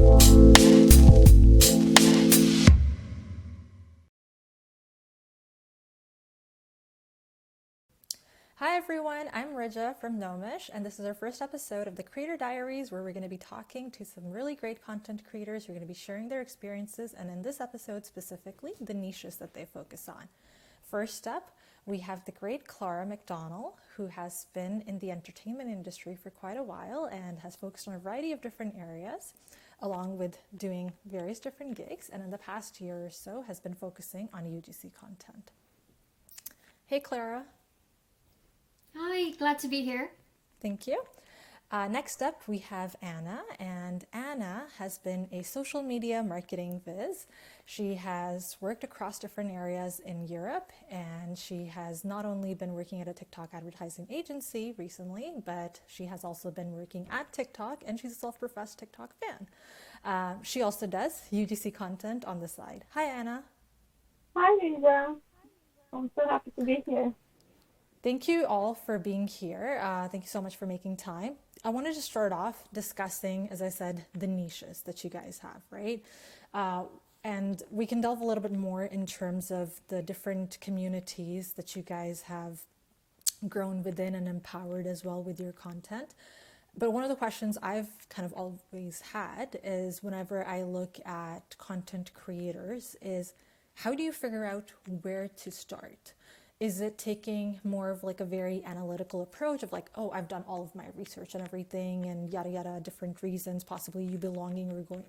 Hi everyone, I'm Rija from Nomysh, and this is our first episode of the Creator Diaries, where we're going to be talking to some really great content creators who are going to be sharing their experiences, and in this episode specifically, the niches that they focus on. First up, we have the great Clara McDonald, who has been in the entertainment industry for quite a while and has focused on a variety of different areas, along with doing various different gigs, and in the past year or so has been focusing on UGC content. Hey Clara. Hi, glad to be here. Thank you. Next up, we have Anna, and Anna has been a social media marketing viz. She has worked across different areas in Europe, and she has not only been working at a TikTok advertising agency recently, but she has also been working at TikTok, and she's a self-professed TikTok fan. She also does UGC content on the side. Hi, Anna. Hi, Lisa. I'm so happy to be here. Thank you all for being here. Thank you so much for making time. I wanted to start off discussing, as I said, the niches that you guys have, right? And we can delve a little bit more in terms of the different communities that you guys have grown within and empowered as well with your content. But one of the questions I've kind of always had is whenever I look at content creators is how do you figure out where to start? Is it taking more of like a very analytical approach of like, oh, I've done all of my research and everything and yada yada, different reasons, possibly you belonging or going,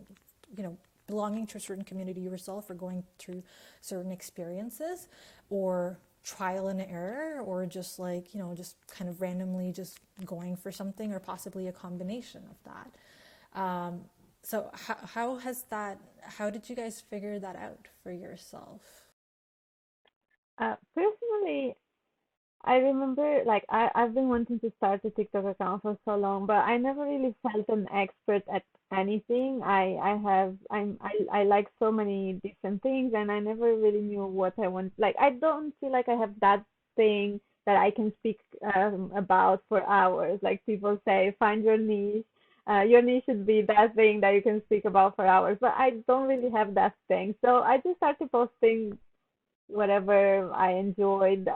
belonging to a certain community yourself or going through certain experiences, or trial and error, or just like, just kind of randomly just going for something, or possibly a combination of that. So how did you guys figure that out for yourself? Personally, I remember like I've been wanting to start a TikTok account for so long, but I never really felt an expert at anything. I like so many different things, and I never really knew what I want. Like I don't feel like I have that thing that I can speak about for hours. Like people say, find your niche. Your niche should be that thing that you can speak about for hours, but I don't really have that thing. So I just started posting whatever I enjoyed.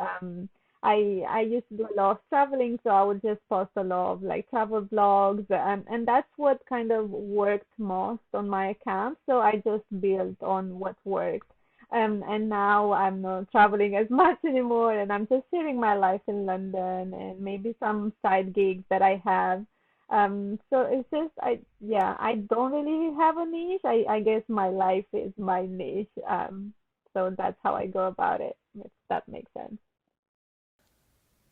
I used to do a lot of traveling, so I would just post a lot of like travel blogs, and that's what kind of worked most on my account. So I just built on what worked. And now I'm not traveling as much anymore, and I'm just sharing my life in London and maybe some side gigs that I have. So it's just yeah, I don't really have a niche. I guess my life is my niche. So that's how I go about it, if that makes sense.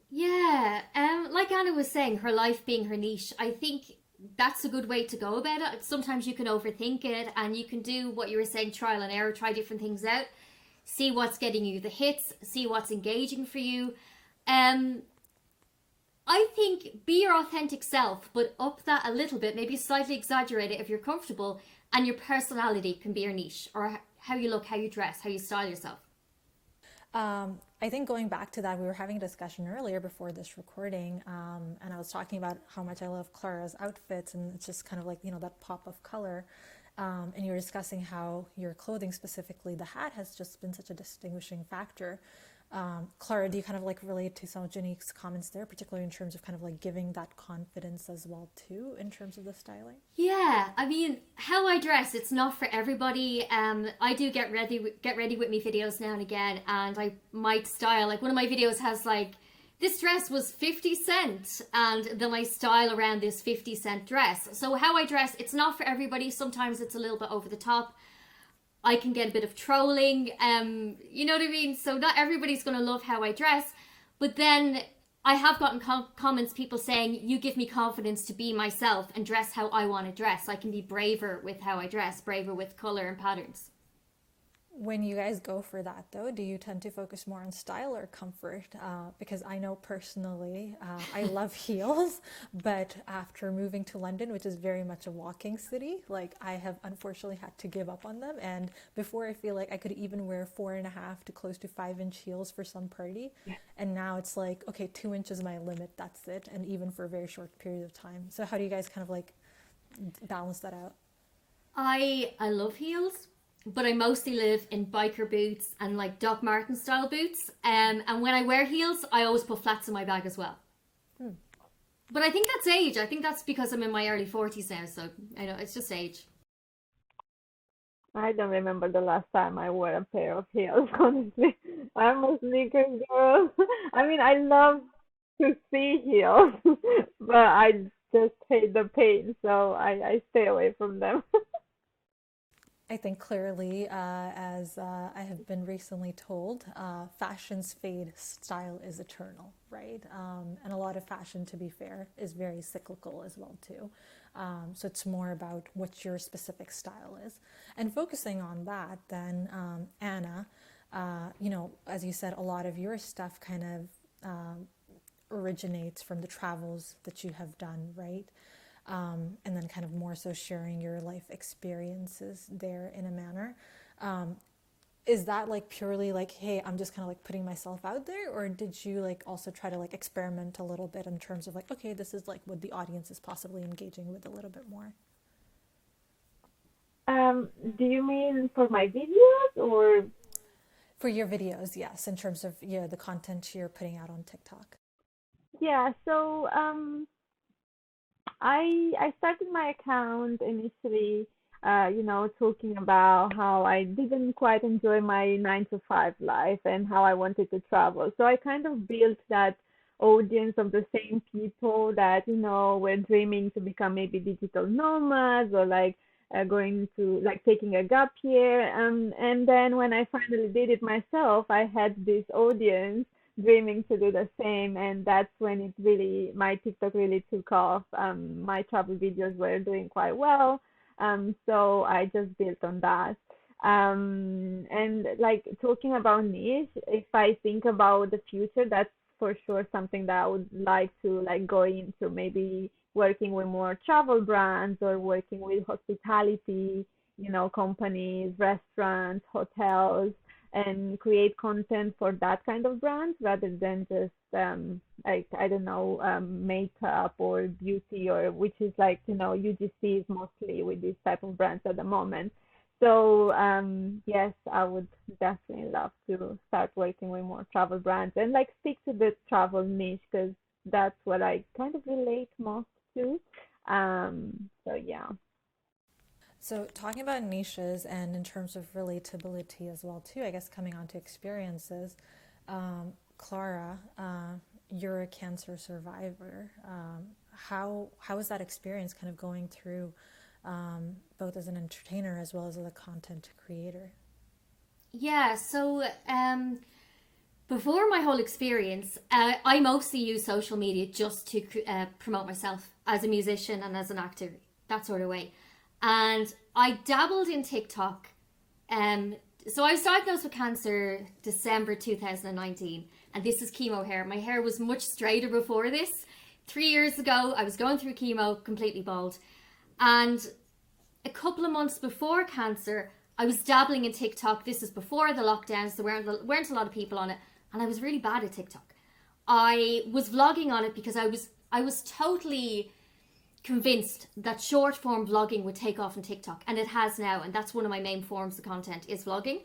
Yeah, like Anna was saying, her life being her niche, I think that's a good way to go about it. Sometimes you can overthink it and you can do what you were saying, trial and error, try different things out, see what's getting you the hits, see what's engaging for you. Um, I think be your authentic self, but up that a little bit, maybe slightly exaggerate it if you're comfortable, and your personality can be your niche, or how you look, how you dress, how you style yourself. I think going back to that, we were having a discussion earlier before this recording, and I was talking about how much I love Clara's outfits, and it's just kind of like, that pop of color. And you were discussing how your clothing, specifically the hat, has just been such a distinguishing factor. Clara, do you kind of like relate to some of Janique's comments there, particularly in terms of kind of like giving that confidence as well too, in terms of the styling? Yeah, I mean, how I dress, it's not for everybody. I do get ready with me videos now and again, and I might style, like one of my videos has like, this dress was 50 cent, and then I style around this 50-cent dress. So how I dress, it's not for everybody. Sometimes it's a little bit over the top. I can get a bit of trolling, you know what I mean? So not everybody's going to love how I dress, but then I have gotten comments, people saying, you give me confidence to be myself and dress how I want to dress. I can be braver with how I dress, braver with color and patterns. When you guys go for that, though, do you tend to focus more on style or comfort? Because I know personally, I love heels, but after moving to London, which is very much a walking city, like I have unfortunately had to give up on them. And before, I feel like I could even wear 4.5 to close to 5-inch heels for some party, and now it's like, okay, 2 inches is my limit. That's it, and even for a very short period of time. So how do you guys kind of like balance that out? I love heels, but I mostly live in biker boots and like Doc Marten style boots. And when I wear heels, I always put flats in my bag as well. But I think that's age. I think that's because I'm in my early 40s now, so I know it's just age. I don't remember the last time I wore a pair of heels, honestly. I'm a sneakers girl. I mean, I love to see heels, but I just hate the pain, so I stay away from them. I think clearly, as I have been recently told, fashion's fade, style is eternal, right? And a lot of fashion, to be fair, is very cyclical as well too. So it's more about what your specific style is, and focusing on that. Then, Anna, as you said, a lot of your stuff kind of originates from the travels that you have done, right? And then kind of more so sharing your life experiences there in a manner. Is that like purely like, hey, I'm just kind of like putting myself out there, or did you like also try to like experiment a little bit in terms of like, okay, this is like what the audience is possibly engaging with a little bit more? Do you mean for my videos or? For your videos, yes, in terms of the content you're putting out on TikTok. Yeah, so I started my account initially, talking about how I didn't quite enjoy my 9 to 5 life and how I wanted to travel. So I kind of built that audience of the same people that, were dreaming to become maybe digital nomads or like going to like taking a gap year. And then when I finally did it myself, I had this audience dreaming to do the same, and that's when it really my TikTok really took off. My travel videos were doing quite well, so I just built on that. And like talking about niche, if I think about the future, that's for sure something that I would like to like go into, maybe working with more travel brands or working with hospitality, companies, restaurants, hotels, and create content for that kind of brands rather than just like I don't know, makeup or beauty, or which is like UGC is mostly with these type of brands at the moment. So yes, I would definitely love to start working with more travel brands and like stick to the travel niche because that's what I kind of relate most to. So yeah. So talking about niches and in terms of relatability as well too, I guess coming on to experiences, Clara, you're a cancer survivor. How is that experience kind of going through both as an entertainer as well as a content creator? Yeah, so before my whole experience, I mostly use social media just to promote myself as a musician and as an actor, that sort of way. And I dabbled in TikTok. So I was diagnosed with cancer December 2019, and this is chemo hair. My hair was much straighter before this. 3 years ago, I was going through chemo, completely bald. And a couple of months before cancer, I was dabbling in TikTok. This is before the lockdowns. There weren't a lot of people on it, and I was really bad at TikTok. I was vlogging on it because I was totally convinced that short form vlogging would take off on TikTok, and it has now, and that's one of my main forms of content is vlogging.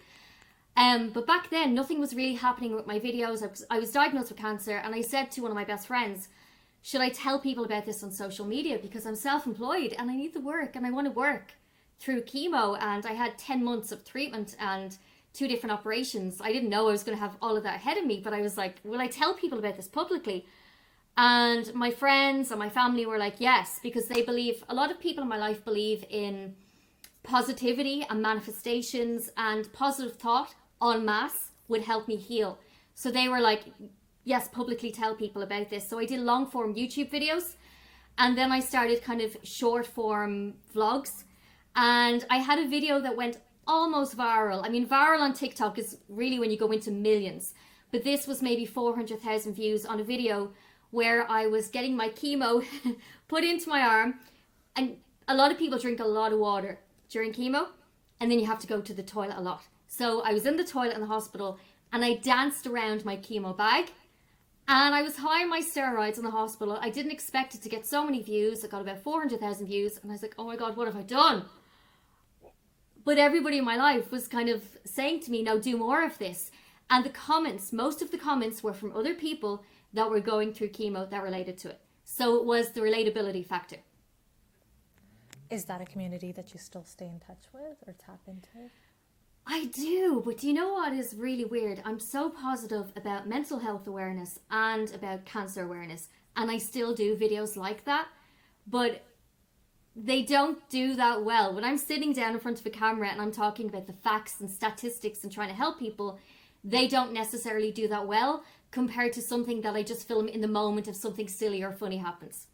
But back then, nothing was really happening with my videos. I was diagnosed with cancer, and I said to one of my best friends, should I tell people about this on social media? Because I'm self-employed and I need the work and I want to work through chemo. And I had 10 months of treatment and 2 different operations. I didn't know I was going to have all of that ahead of me, but I was like, will I tell people about this publicly? And my friends and my family were like, yes, because they believe, a lot of people in my life believe in positivity and manifestations, and positive thought en masse would help me heal. So they were like, yes, publicly tell people about this. So I did long form YouTube videos, and then I started kind of short form vlogs. And I had a video that went almost viral. I mean, viral on TikTok is really when you go into millions. But this was maybe 400,000 views on a video where I was getting my chemo put into my arm. And a lot of people drink a lot of water during chemo, and then you have to go to the toilet a lot. So I was in the toilet in the hospital, and I danced around my chemo bag, and I was high on my steroids in the hospital. I didn't expect it to get so many views. It got about 400,000 views, and I was like, oh my God, what have I done? But everybody in my life was kind of saying to me, now do more of this. And the comments, most of the comments were from other people that were going through chemo that related to it. So it was the relatability factor. Is that a community that you still stay in touch with or tap into? I do, but do you know what is really weird? I'm so positive about mental health awareness and about cancer awareness, and I still do videos like that, but they don't do that well. When I'm sitting down in front of a camera and I'm talking about the facts and statistics and trying to help people, they don't necessarily do that well compared to something that I just film in the moment if something silly or funny happens.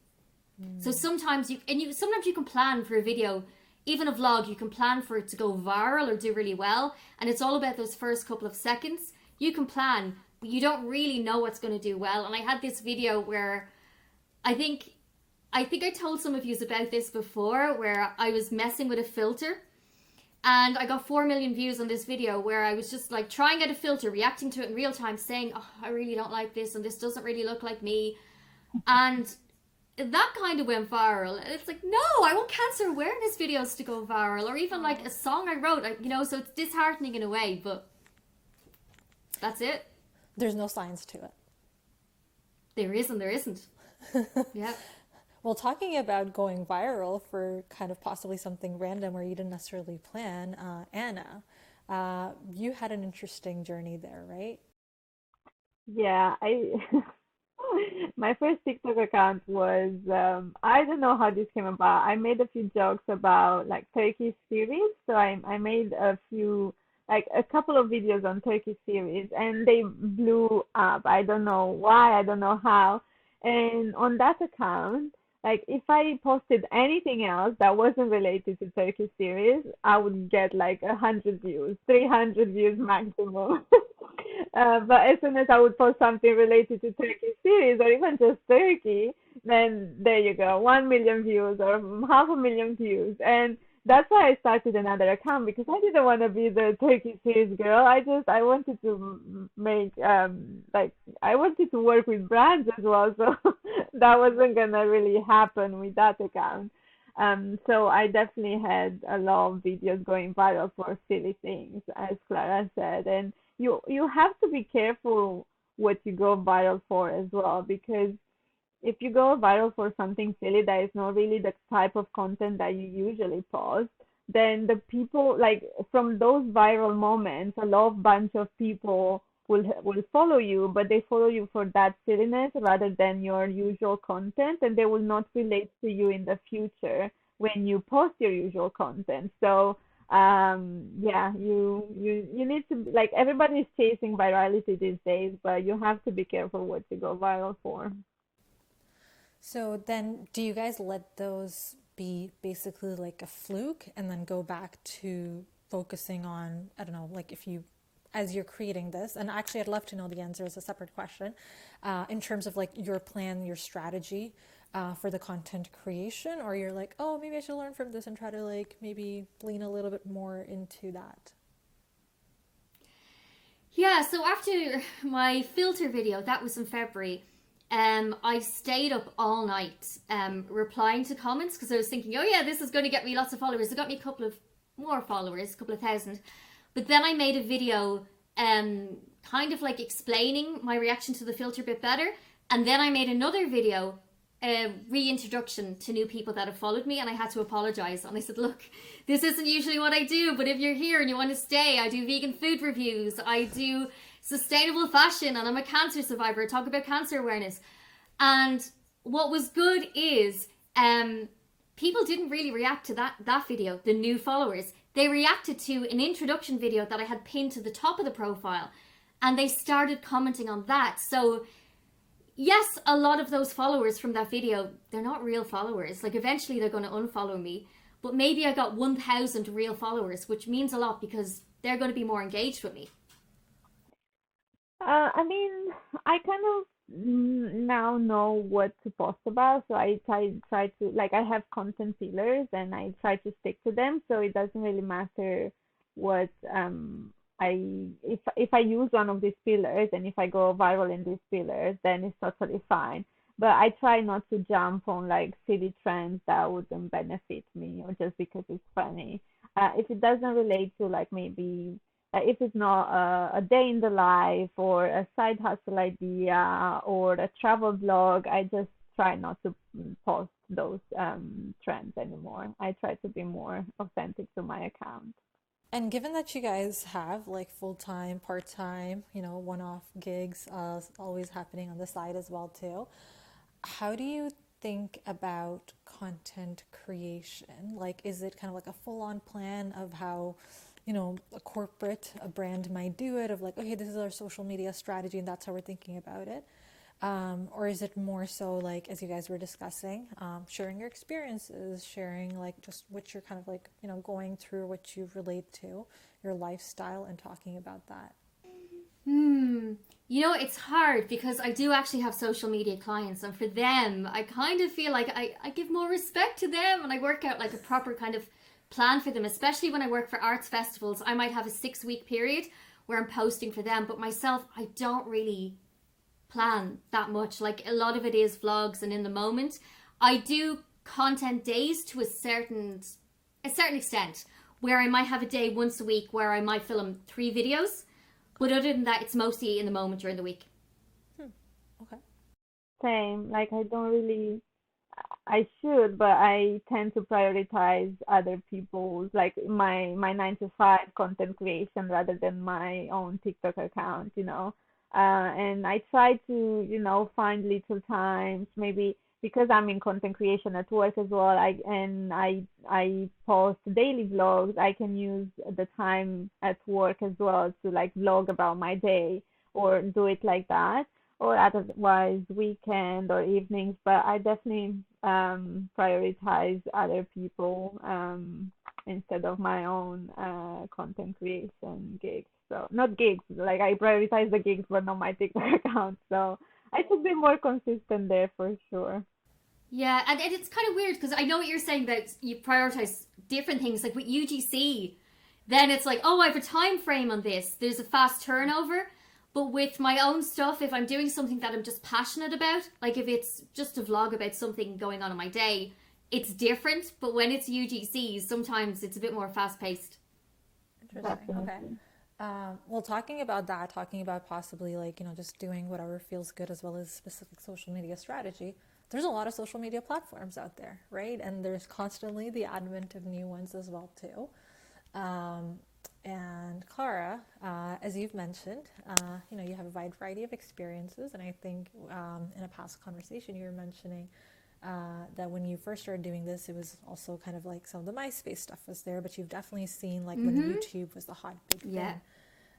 So sometimes sometimes you can plan for a video, even a vlog, you can plan for it to go viral or do really well, and it's all about those first couple of seconds. You can plan, but you don't really know what's going to do well. And I had this video where I think I told some of you about this before, where I was messing with a filter, and I got 4 million views on this video where I was just like trying out a filter, reacting to it in real time, saying, oh, I really don't like this, and this doesn't really look like me. And that kind of went viral. It's like, no, I want cancer awareness videos to go viral, or even like a song I wrote, so it's disheartening in a way, but that's it. There's no science to it. There isn't. Yeah. Well, talking about going viral for kind of possibly something random or you didn't necessarily plan, Anna, you had an interesting journey there, right? Yeah, I my first TikTok account was I don't know how this came about. I made a few jokes about like Turkish series, so I made a couple of videos on Turkish series, and they blew up. I don't know why, I don't know how. And on that account, like if I posted anything else that wasn't related to Turkish series, I would get like 100 views, 300 views maximum. But as soon as I would post something related to Turkish series or even just Turkey, then there you go, 1 million views or 500,000 views. And that's why I started another account, because I didn't want to be the Turkish series girl. I wanted to make like I wanted to work with brands as well, so that wasn't gonna really happen with that account. So I definitely had a lot of videos going viral for silly things, as Clara said, and you have to be careful what you go viral for as well, because if you go viral for something silly that is not really the type of content that you usually post, then the people, like from those viral moments, a lot of bunch of people will follow you, but they follow you for that silliness rather than your usual content, and they will not relate to you in the future when you post your usual content. So yeah, you need to, like, everybody's chasing virality these days, but you have to be careful what you go viral for. So then, do you guys let those be basically like a fluke and then go back to focusing on, I don't know, like if you, as you're creating this, and actually I'd love to know the answer as a separate question, in terms of like your plan, your strategy for the content creation, or you're like, oh, maybe I should learn from this and try to like maybe lean a little bit more into that? Yeah, so after my filter video, that was in February, I stayed up all night replying to comments because I was thinking, oh yeah, this is going to get me lots of followers. It got me a couple of more followers, a couple of thousand. But then I made a video kind of like explaining my reaction to the filter a bit better. And then I made another video, reintroduction to new people that have followed me, and I had to apologize. And I said, look, this isn't usually what I do, but if you're here and you want to stay, I do vegan food reviews, I do sustainable fashion, and I'm a cancer survivor. I talk about cancer awareness. And what was good is people didn't really react to that video, the new followers. They reacted to an introduction video that I had pinned to the top of the profile, and they started commenting on that. So yes, a lot of those followers from that video, they're not real followers. Like eventually they're going to unfollow me, but maybe I got 1,000 real followers, which means a lot because they're going to be more engaged with me. I mean, I kind of now know what to post about, so I try to, like, I have content pillars and I try to stick to them, so it doesn't really matter what if I use one of these pillars and if I go viral in these pillars, then it's totally fine. But I try not to jump on like silly trends that wouldn't benefit me or just because it's funny. if it doesn't relate to like maybe if it's not a day in the life or a side hustle idea or a travel blog, I just try not to post those trends anymore. I try to be more authentic to my account. And given that you guys have like full-time, part-time, one-off gigs always happening on the side as well too, how do you think about content creation? Like, is it kind of like a full-on plan of how, a brand might do it, of like, okay, this is our social media strategy and that's how we're thinking about it? Or is it more so like, as you guys were discussing, sharing your experiences, sharing like just what you're kind of like, going through, what you relate to, your lifestyle, and talking about that? It's hard because I do actually have social media clients, and for them, I kind of feel like I give more respect to them and I work out like a proper kind of plan for them, especially when I work for arts festivals. I might have a 6 week period where I'm posting for them, but myself, I don't really plan that much. Like a lot of it is vlogs and in the moment. I do content days to a certain extent where I might have a day once a week where I might film 3 videos. But other than that, it's mostly in the moment during the week. Okay. Same. Like I don't really I should, but I tend to prioritize other people's like my 9 to 5 content creation rather than my own TikTok account. And I try to, find little times, maybe because I'm in content creation at work as well. I post daily vlogs. I can use the time at work as well to like vlog about my day or do it like that or otherwise weekend or evenings, but I definitely prioritize other people instead of my own content creation gigs. So not gigs, like I prioritize the gigs but not my TikTok account. So I should be more consistent there for sure. Yeah, and it's kind of weird because I know what you're saying that you prioritize different things. Like with UGC, then it's like, oh, I have a time frame on this. There's a fast turnover. But with my own stuff, if I'm doing something that I'm just passionate about, like if it's just a vlog about something going on in my day, it's different. But when it's UGCs, sometimes it's a bit more fast paced. Interesting. Okay. Definitely. Well, talking about possibly like, just doing whatever feels good as well as specific social media strategy. There's a lot of social media platforms out there, right? And there's constantly the advent of new ones as well too. Um, and Clara, as you've mentioned, you have a wide variety of experiences, and I think in a past conversation you were mentioning that when you first started doing this, it was also kind of like some of the MySpace stuff was there, but you've definitely seen like when YouTube was the hot big Yeah. thing.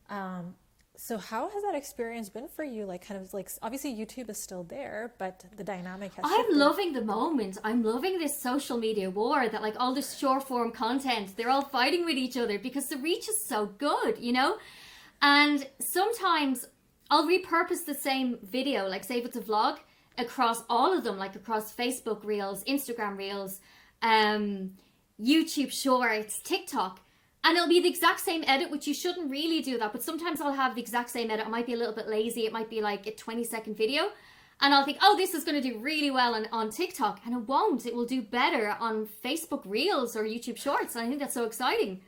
Um, so how has that experience been for you? Like kind of like obviously YouTube is still there, but the dynamic has I'm shifted. loving the moment. I'm loving this social media war that like all this short form content, they're all fighting with each other because the reach is so good. And sometimes I'll repurpose the same video, like say if it's a vlog, across all of them, like across Facebook Reels, Instagram Reels, um, YouTube Shorts, TikTok. And it'll be the exact same edit, which you shouldn't really do that. But sometimes I'll have the exact same edit. It might be a little bit lazy. It might be like a 20-second video. And I'll think, oh, this is going to do really well on TikTok. And it won't. It will do better on Facebook Reels or YouTube Shorts. And I think that's so exciting.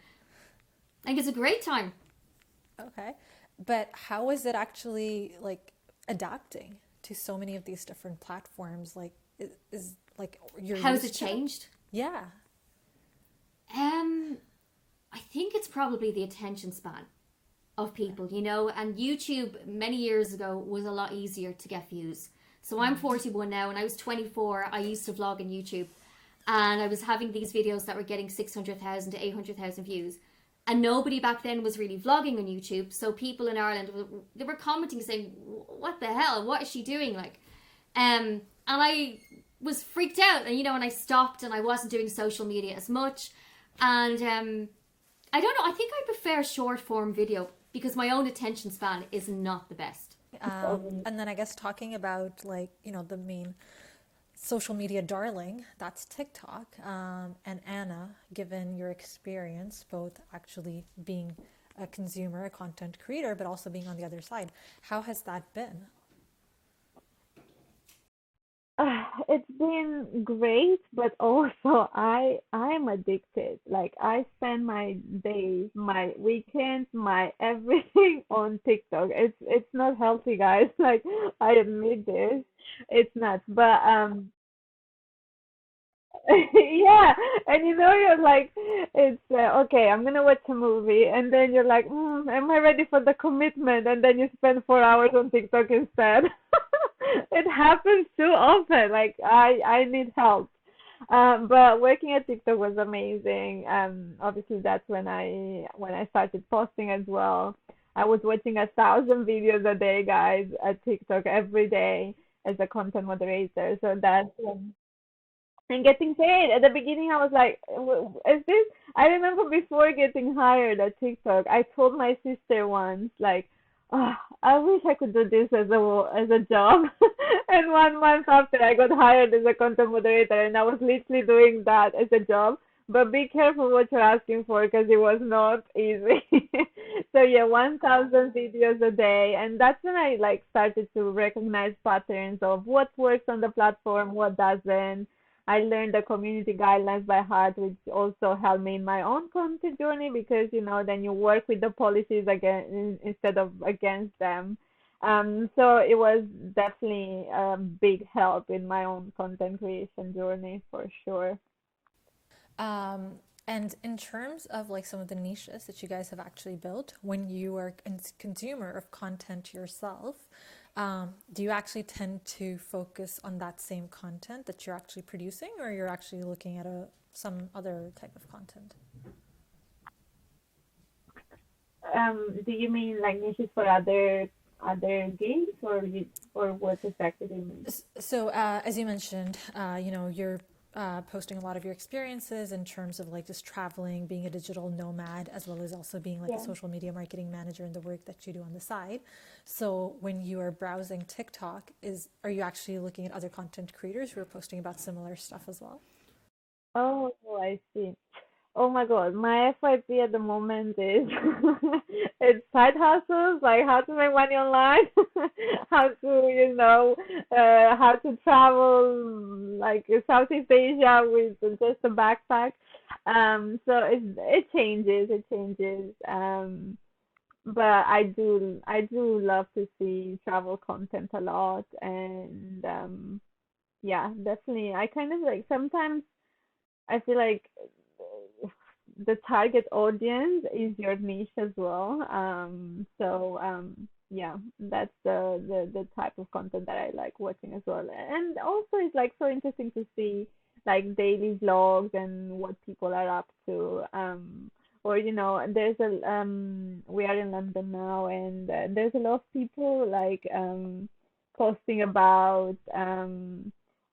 I think it's a great time. Okay. But how is it actually like adapting to so many of these different platforms? Like is like you're How's it used to? changed? Yeah. I think it's probably the attention span of people. And YouTube many years ago was a lot easier to get views. So I'm 41 now. When I was 24, I used to vlog on YouTube. And I was having these videos that were getting 600,000 to 800,000 views. And nobody back then was really vlogging on YouTube. So people in Ireland, they were commenting saying, what the hell? What is she doing? And I was freaked out. And I stopped and I wasn't doing social media as much. And I don't know. I think I prefer short form video because my own attention span is not the best. And then I guess talking about like, the main social media darling, that's TikTok. And Anna, given your experience, both actually being a consumer, a content creator, but also being on the other side, how has that been? It's been great, but also I'm addicted. Like I spend my days, my weekends, my everything on TikTok. It's not healthy, guys. Like I admit this. It's not. But yeah, and you're like, it's okay, I'm gonna watch a movie, and then you're like, am I ready for the commitment? And then you spend 4 hours on TikTok instead. It happens too often. Like I need help. But working at TikTok was amazing. Obviously that's when I started posting as well. I was watching 1,000 videos a day, guys, at TikTok every day as a content moderator. So that's and getting paid. At the beginning, I was like, "Is this?" I remember before getting hired at TikTok, I told my sister once, like, oh, "I wish I could do this as a job." And 1 month after, I got hired as a content moderator, and I was literally doing that as a job. But be careful what you're asking for because it was not easy. So yeah, 1,000 videos a day, and that's when I like started to recognize patterns of what works on the platform, what doesn't. I learned the community guidelines by heart, which also helped me in my own content journey because then you work with the policies again instead of against them. So it was definitely a big help in my own content creation journey for sure. Um, and in terms of like some of the niches that you guys have actually built, when you are a consumer of content yourself, do you actually tend to focus on that same content that you're actually producing, or you're actually looking at some other type of content? Do you mean like niches for other games, or what exactly do you mean? So, as you mentioned, you're posting a lot of your experiences in terms of like just traveling, being a digital nomad, as well as also being like a Yeah. social media marketing manager in the work that you do on the side. So, when you are browsing TikTok, are you actually looking at other content creators who are posting about similar stuff as well? Oh, I see. Oh my God, my FYP at the moment is it's side hustles, like how to make money online, how to, how to travel like Southeast Asia with just a backpack. So it changes. But I do love to see travel content a lot, and yeah, definitely. I kind of like sometimes I feel like the target audience is your niche as well. So yeah, that's the type of content that I like watching as well. And also it's like so interesting to see like daily vlogs and what people are up to. Or there's a we are in London now, and there's a lot of people like posting about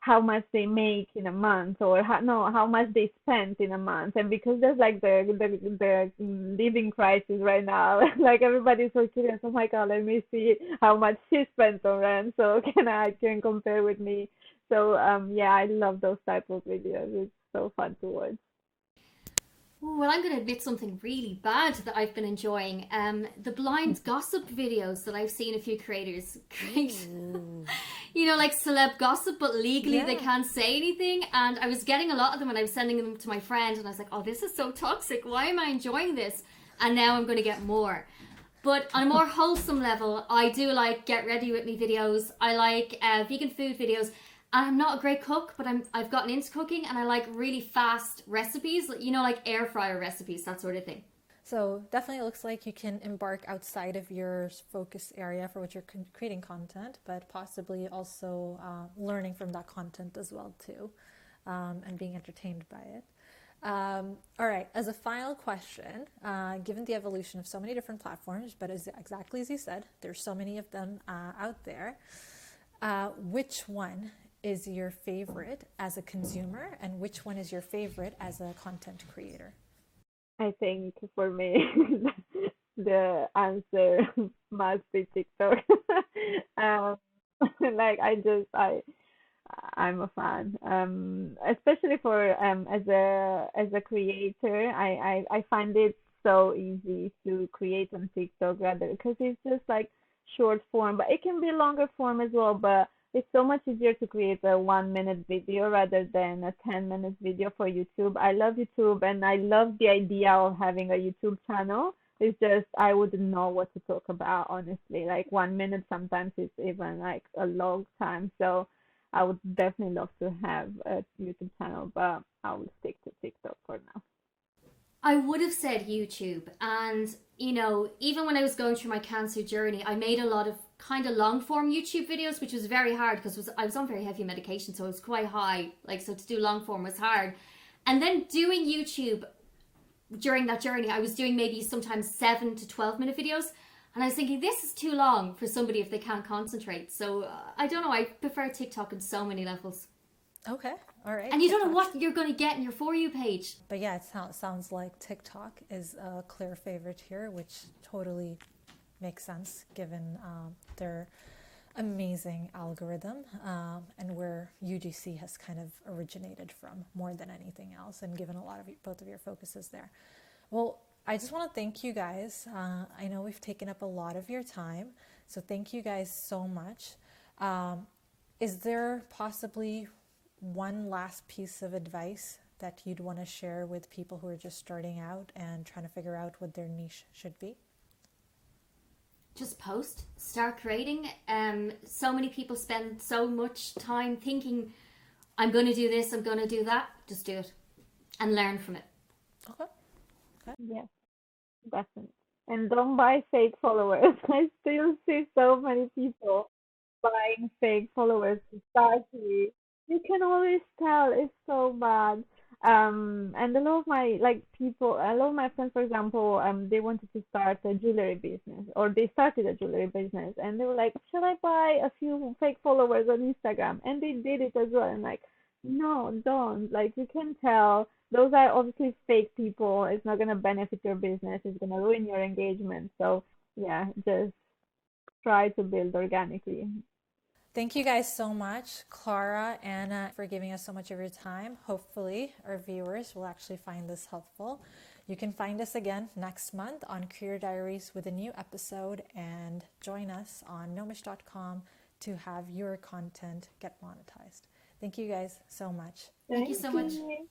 how much they make in a month, or how much they spent in a month. And because there's like the living crisis right now, like everybody's so curious, oh my God, let me see how much she spent on rent, so can compare with me. So yeah, I love those type of videos. It's so fun to watch. Ooh, well, I'm going to admit something really bad that I've been enjoying. The blind gossip videos that I've seen a few creators create. Ooh. Like celeb gossip, but legally they Yeah. can't say anything. And I was getting a lot of them, and I was sending them to my friend, and I was like, oh, this is so toxic. Why am I enjoying this? And now I'm going to get more. But on a more wholesome level, I do like get ready with me videos. I like vegan food videos. I'm not a great cook, but I've gotten into cooking, and I like really fast recipes, like air fryer recipes, that sort of thing. So definitely it looks like you can embark outside of your focus area for which you're creating content, but possibly also learning from that content as well too, and being entertained by it. All right, as a final question, given the evolution of so many different platforms, but exactly as you said, there's so many of them out there, which one is your favorite as a consumer, and which one is your favorite as a content creator? I think for me, the answer must be TikTok. um, like I'm a fan. Especially for as a creator, I find it so easy to create on TikTok rather because it's just like short form, but it can be longer form as well. But it's so much easier to create a 1 minute video rather than a 10 minute video for YouTube. I love YouTube and I love the idea of having a YouTube channel. It's just I wouldn't know what to talk about, honestly. Like 1 minute sometimes is even like a long time. So I would definitely love to have a YouTube channel, but I will stick to TikTok for now. I would have said YouTube. And, you know, even when I was going through my cancer journey, I made a lot of kind of long form YouTube videos, which was very hard because I was on very heavy medication. So it was quite high. Like, so to do long form was hard. And then doing YouTube during that journey, I was doing maybe sometimes 7 to 12 minute videos. And I was thinking, this is too long for somebody if they can't concentrate. So I don't know. I prefer TikTok on so many levels. Okay, all right. And you don't know TikTok. what you're going to get in your For You page. But yeah, it sounds like TikTok is a clear favorite here, which totally makes sense given their amazing algorithm and where UGC has kind of originated from more than anything else, and given a lot of both of your focuses there. Well, I just want to thank you guys. I know we've taken up a lot of your time, so thank you guys so much. Is there possibly one last piece of advice that you'd want to share with people who are just starting out and trying to figure out what their niche should be? Just post, start creating. So many people spend so much time thinking, I'm going to do this, I'm going to do that. Just do it and learn from it. Okay. Yes, definitely. And don't buy fake followers. I still see so many people buying fake followers to start with. You can always tell it's so bad. And a lot of my like people, a lot of my friends, for example, they wanted to start a jewelry business, or they started a jewelry business, and they were like, "Shall I buy a few fake followers on Instagram?" And they did it as well. And like, no, don't. Like, you can tell those are obviously fake people. It's not gonna benefit your business. It's gonna ruin your engagement. So yeah, just try to build organically. Thank you guys so much, Clara, Anna, for giving us so much of your time. Hopefully, our viewers will actually find this helpful. You can find us again next month on Creator Diaries with a new episode, and join us on nomysh.com to have your content get monetized. Thank you guys so much. Thank you so much. you.